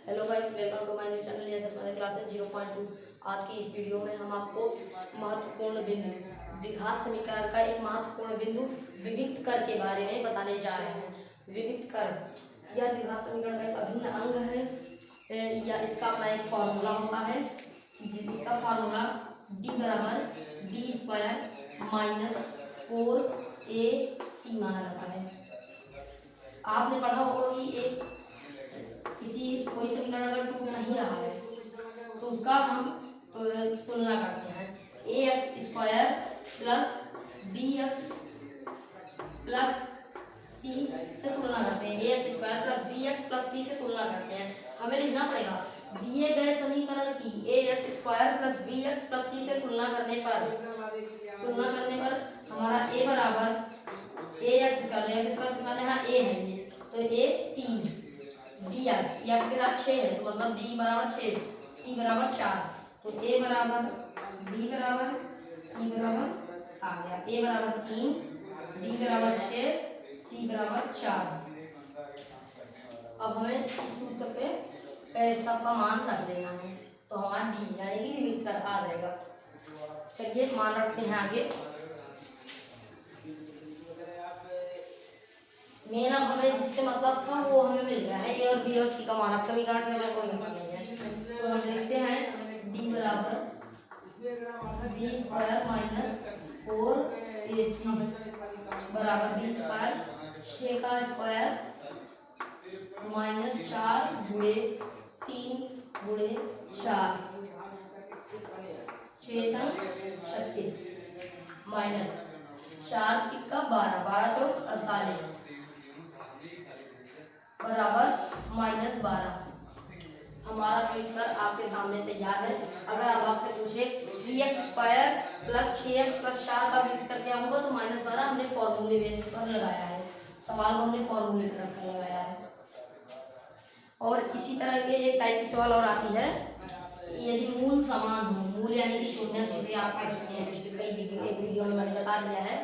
Hello guys, welcome to my new channel SS math classes 0.2। आज की इस video में हम आपको महत्वपूर्ण बिंदु द्विघात समीकरण का एक महत्वपूर्ण बिंदु विविक्त कर के बारे में बताने जा रहे हैं। विविक्त कर यह द्विघात समीकरण का एक अभिन्न अंग है या इसका अपना एक फॉर्मूला होता है। इसका फॉर्मूला d बराबर बी स्क्वायर माइनस 4ac माना जाता है। आपने पढ़ा होगा कि एक कोई समीकरण अगर टूट नहीं रहा है तो उसका हम तुलना करते हैं। A x square plus b x plus c से तुलना करते हैं। A x square plus b x plus c से तुलना करते हैं। हमें लिखना पड़ेगा दिए गए समीकरण की a x square plus b x plus c से तुलना करने पर हमारा ए बराबर ए एक्स स्क्वायर किसान यहाँ ए है तो ए 3 डी एक्स के साथ 6 है तो मतलब डी बराबर 6 सी बराबर 4 तो ए बराबर डी बराबर सी बराबर आ गया ए बराबर 3 डी बराबर 6 सी बराबर 4। अब हमें इस सूत्र पे सबका मान रख देना है तो हमारा डी यानी कि विविक्त कर आ जाएगा। चलिए मान रखते हैं आगे। मेन अब हमें जिससे मतलब था वो हमें मिल गया है। ए और बी और सी का मान अब समीकरण में हमें कोई मतलब नहीं है तो हम लिखते हैं डी बराबर बी स्क्वायर माइनस 4ac बराबर बी स्क्वायर 6 का स्क्वायर माइनस 4 गुणे 3 गुणे 4 6 36 माइनस 4 तिक्का 12 12 चौक 48 बराबर माइनस 12। हमारा उत्तर आपके सामने तैयार है। अगर अब आपसे पूछे 3x square plus 6x plus 4 का उत्तर क्या होगा तो माइनस 12 हमने फॉर्मूले बेस पर लगाया है। सवाल को हमने फॉर्मूले पर रखकर लगाया है। और इसी तरह के एक टाइप की सवाल और आती है यदि मूल समान हो, मूल यानी कि शून्य, जिसे आप पढ़ सकते हैं पिछले एक वीडियो में मैंने बता दिया है।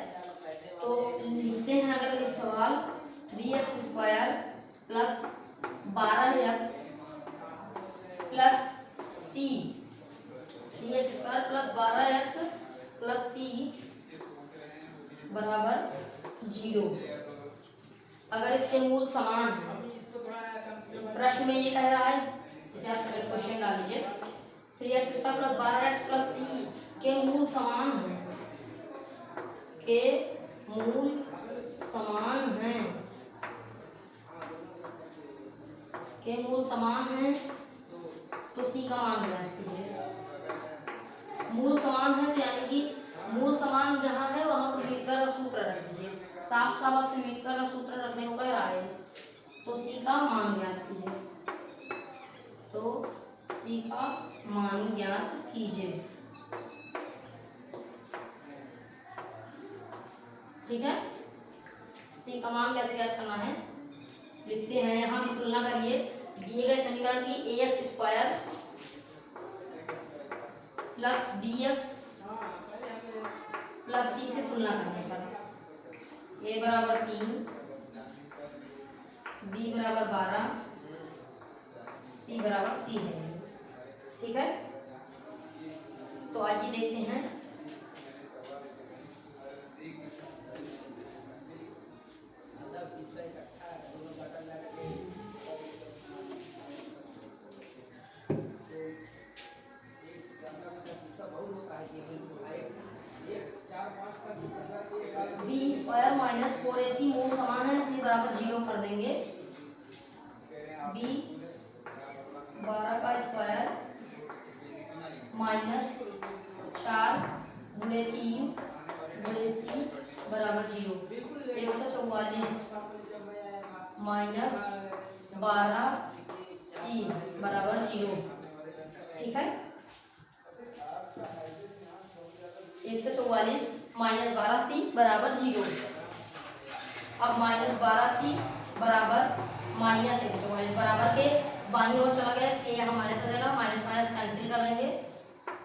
तो लिखते हैं अगर एक सवाल 3x square plus 12x plus c 3x square plus 12x plus c बराबर 0 अगर इसके मूल समान है। प्रश्न में ये कह रहा है, इसे आप सेकंड क्वेश्चन डाल लीजिए 3x square plus 12x plus सी के मूल समान हैं, के मूल समान हैं, के मूल समान हैं तो सी का मान ज्ञात कीजिए। मूल समान है तो यानी कि मूल समान जहाँ है वहाँ पर विविक्त कर का सूत्र रख दीजिए। साफ साफ आपसे विविक्त कर का सूत्र रखने को कह रहा है तो सी का मान ज्ञात कीजिए। तो सी का मान ज्ञात कीजिए। ठीक है, सी का मान कैसे ज्ञात करना है लिखते हैं। यहाँ भी तुलना करिए दिए गए समीकरण की a x square plus b x plus c से तुलना करने पर ए बराबर 3 बी बराबर 12 सी बराबर सी है। ठीक है, तो आइए देखते हैं। बी स्क्वायर माइनस 4ac मूल समान है इसलिए बराबर 0 कर देंगे। बी 12 का स्क्वायर माइनस 4 गुणे 3 गुणे सी बराबर 0 144 माइनस 12 सी बराबर 0। ठीक है, 144 माइनस 12 सी बराबर 0। अब माइनस 12 सी बराबर माइनस 144 बराबर के बाईं ओर चला गया इसलिए यहाँ माइनस आ जाएगा। माइनस माइनस कैंसिल कर देंगे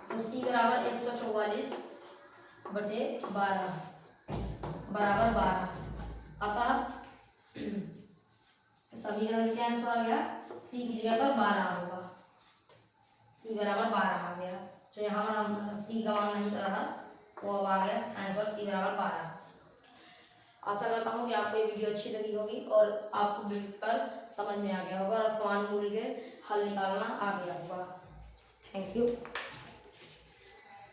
तो सी बराबर 144 बटे 12 बराबर 12। अतः समीकरण क्या आंसर आ गया सी की जगह पर 12 होगा, सी बराबर 12 आ गया। तो यहाँ पर हम सी का मान नहीं रहा तो अब आ गया आंसर सी बराबर 12। आशा करता हूँ कि आपको ये वीडियो अच्छी लगी होगी और आपको बिल्कुल समझ में आ गया होगा और समान मूल के हल निकालना आ गया होगा। Thank you.